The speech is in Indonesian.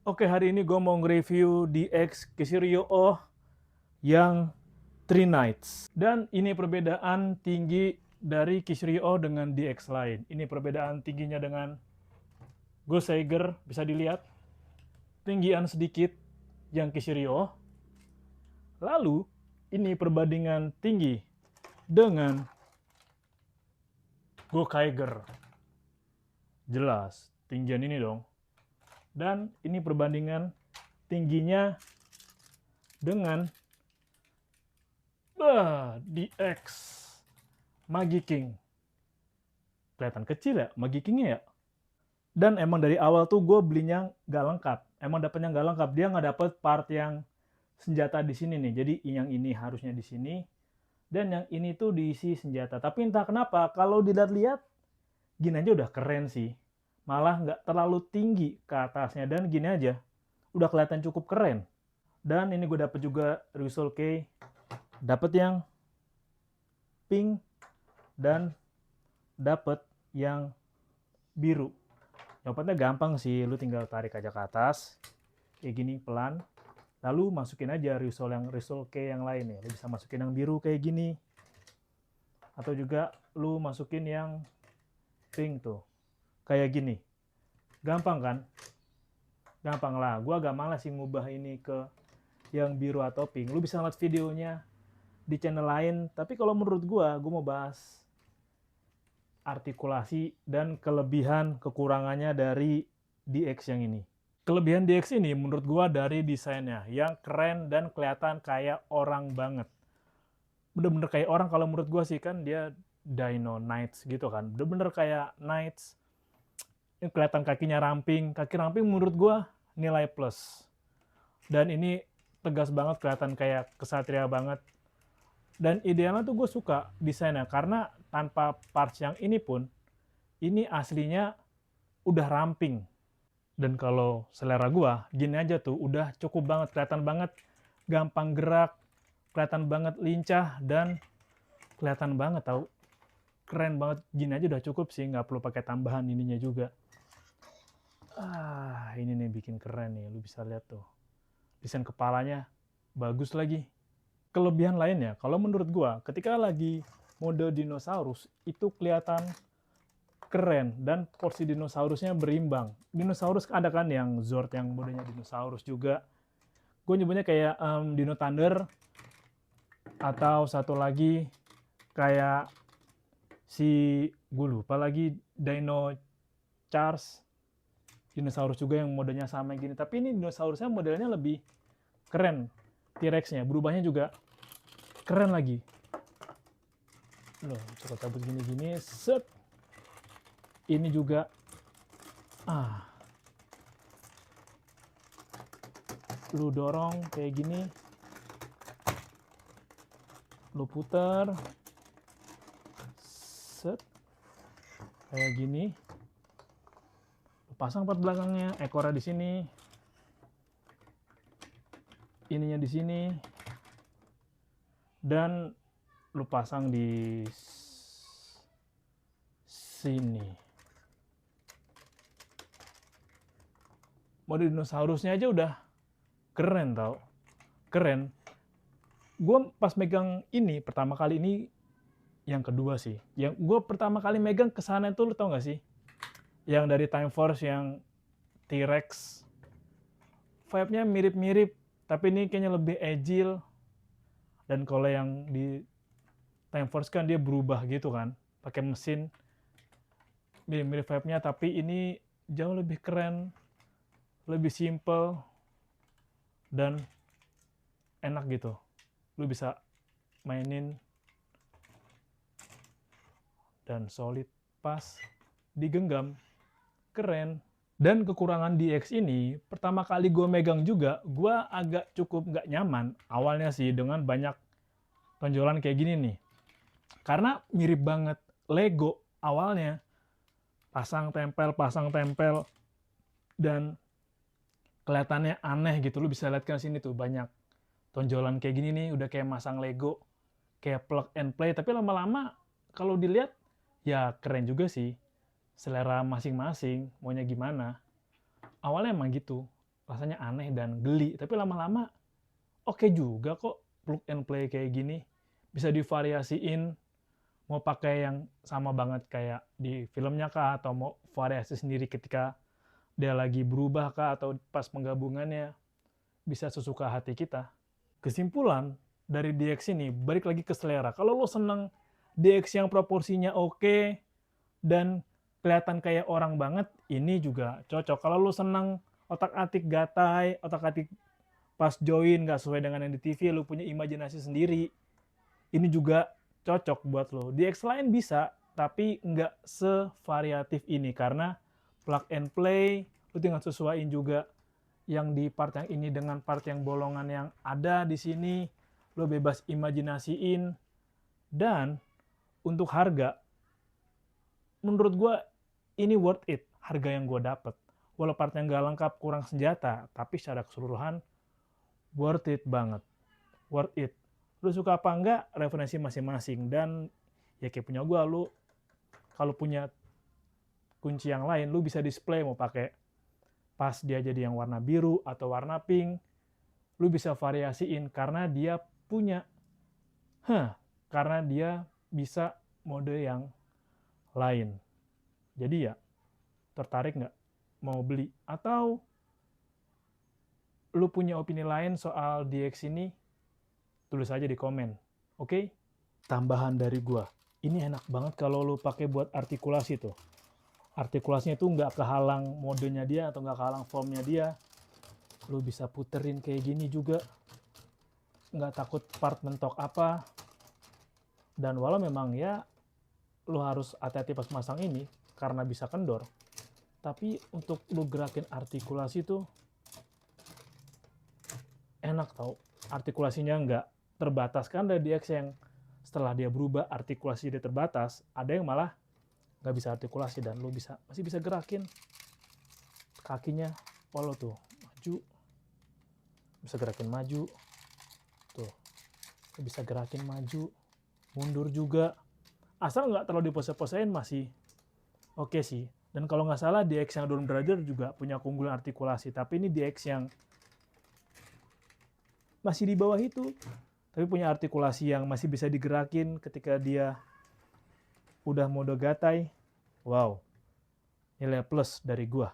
Oke, hari ini gue mau nge-review DX Kiserio O yang 3 Nights. Dan ini perbedaan tinggi dari Kiserio O dengan DX lain. Ini perbedaan tingginya dengan Ghost Tiger, bisa dilihat. Tinggian sedikit yang Kiserio O. Lalu, ini perbandingan tinggi dengan Go Tiger. Jelas, tinggian ini dong. Dan ini perbandingan tingginya dengan DX Magi King. Kelihatan kecil ya Magi King-nya ya. Dan emang dari awal tuh gue belinya nggak lengkap. Emang dapetnya nggak lengkap. Dia nggak dapet part yang senjata di sini nih. Jadi yang ini harusnya di sini. Dan yang ini tuh diisi senjata. Tapi entah kenapa kalau dilihat-lihat gini aja udah keren sih. Malah nggak terlalu tinggi ke atasnya. Dan gini aja udah kelihatan cukup keren. Dan ini gue dapet juga Russell K. Dapet yang pink dan dapet yang biru. Nyopotnya gampang sih, lu tinggal tarik aja ke atas, kayak gini pelan. Lalu masukin aja risol K yang lain ya. Lu bisa masukin yang biru kayak gini, atau juga lu masukin yang pink tuh, kayak gini. Gampang kan? Gampang lah. Gua agak malas sih ngubah ini ke yang biru atau pink. Lu bisa lihat videonya di channel lain. Tapi kalau menurut gua mau bahas artikulasi dan kelebihan kekurangannya dari DX yang ini. Kelebihan DX ini menurut gua dari desainnya yang keren dan kelihatan kayak orang banget. Bener-bener kayak orang kalau menurut gua sih, kan dia Dino Knights gitu kan. Bener-bener kayak Knights. Ini kelihatan kakinya ramping. Kaki ramping menurut gua nilai plus. Dan ini tegas banget, kelihatan kayak kesatria banget. Dan idealnya tuh gue suka desainnya karena tanpa parts yang ini pun, ini aslinya udah ramping. Dan kalau selera gua, gini aja tuh udah cukup banget, kelihatan banget gampang gerak, kelihatan banget lincah, dan kelihatan banget tau, keren banget. Gini aja udah cukup sih, nggak perlu pakai tambahan ininya juga. Ini nih bikin keren nih, lu bisa lihat tuh. Desain kepalanya bagus lagi. Kelebihan lainnya, kalau menurut gua, ketika lagi mode dinosaurus, itu kelihatan keren dan porsi dinosaurusnya berimbang. Dinosaurus ada kan yang Zord yang modenya dinosaurus juga. Gue nyebutnya kayak Dino Thunder, atau satu lagi kayak si gue lupa lagi, Dino Charge. Dinosaurus juga yang modenya sama gini. Tapi ini dinosaurusnya modelnya lebih keren. T-Rex-nya berubahnya juga keren lagi. Loh, coba cabut gini-gini, set. Ini juga lu dorong kayak gini, lu puter, set, kayak gini, lu pasang part belakangnya, ekornya di sini, ininya di sini, dan lu pasang di sini. Mode dinosaurusnya aja udah keren tau, keren. Gue pas megang ini pertama kali ini, yang kedua sih, yang gue pertama kali megang kesana itu, lu tau gak sih, yang dari Time Force yang T-Rex, vibe-nya mirip-mirip, tapi ini kayaknya lebih agile. Dan kalau yang di Time Force kan dia berubah gitu kan, pakai mesin, mirip-mirip vibe-nya, tapi ini jauh lebih keren, lebih simple, dan enak gitu. Lu bisa mainin dan solid, pas, digenggam, keren. Dan kekurangan DX ini, pertama kali gue megang juga, gue agak cukup nggak nyaman awalnya sih dengan banyak tonjolan kayak gini nih. Karena mirip banget Lego awalnya. Pasang tempel, dan kelihatannya aneh gitu. Lu bisa lihat kan sini tuh banyak tonjolan kayak gini nih, udah kayak masang Lego, kayak plug and play. Tapi lama-lama kalau dilihat ya keren juga sih. Selera masing-masing, maunya gimana. Awalnya emang gitu. rasanya aneh dan geli. Tapi lama-lama oke juga kok plug and play kayak gini. Bisa divariasiin, mau pakai yang sama banget kayak di filmnya kah, atau mau variasi sendiri ketika dia lagi berubah kah, atau pas penggabungannya bisa sesuka hati kita. Kesimpulan dari DX ini, balik lagi ke selera. Kalau lo seneng DX yang proporsinya oke dan kelihatan kayak orang banget, ini juga cocok. Kalau lo seneng otak-atik gatai, otak-atik pas join nggak sesuai dengan yang di TV, lo punya imajinasi sendiri, ini juga cocok buat lo. DX lain bisa, tapi nggak sevariatif ini, karena plug and play, lo tinggal sesuaiin juga yang di part yang ini dengan part yang bolongan yang ada di sini, lo bebas imajinasiin. Dan untuk harga, menurut gue ini worth it, harga yang gue dapet. Walau part yang gak lengkap, kurang senjata, tapi secara keseluruhan worth it banget, worth it. Lo suka apa enggak, referensi masing-masing. Dan ya kayak punya gue, lo kalau punya kunci yang lain, lo bisa display mau pakai pas dia jadi yang warna biru atau warna pink, lu bisa variasiin karena dia punya, karena dia bisa mode yang lain. Jadi ya, tertarik nggak mau beli? Atau lu punya opini lain soal DX ini? Tulis aja di komen, oke? Tambahan dari gua, ini enak banget kalau lu pakai buat artikulasi tuh. Artikulasinya tuh nggak kehalang modenya dia atau nggak kehalang formnya dia. Lu bisa puterin kayak gini juga, nggak takut part mentok apa. Dan walau memang ya lu harus hati-hati pas masang ini karena bisa kendor, tapi untuk lu gerakin artikulasi tuh enak tau. Artikulasinya nggak terbatas, kan dari DX yang setelah dia berubah artikulasi dia terbatas, ada yang malah nggak bisa artikulasi dan lu masih bisa gerakin kakinya. Walau tuh maju, bisa gerakin maju tuh, bisa gerakin maju, mundur juga, asal nggak terlalu dipose-posein masih oke sih. Dan kalau nggak salah DX yang Dawn Brother juga punya keunggulan artikulasi, tapi ini DX yang masih di bawah itu, tapi punya artikulasi yang masih bisa digerakin ketika dia udah mode gatai. Wow, nilai plus dari gua.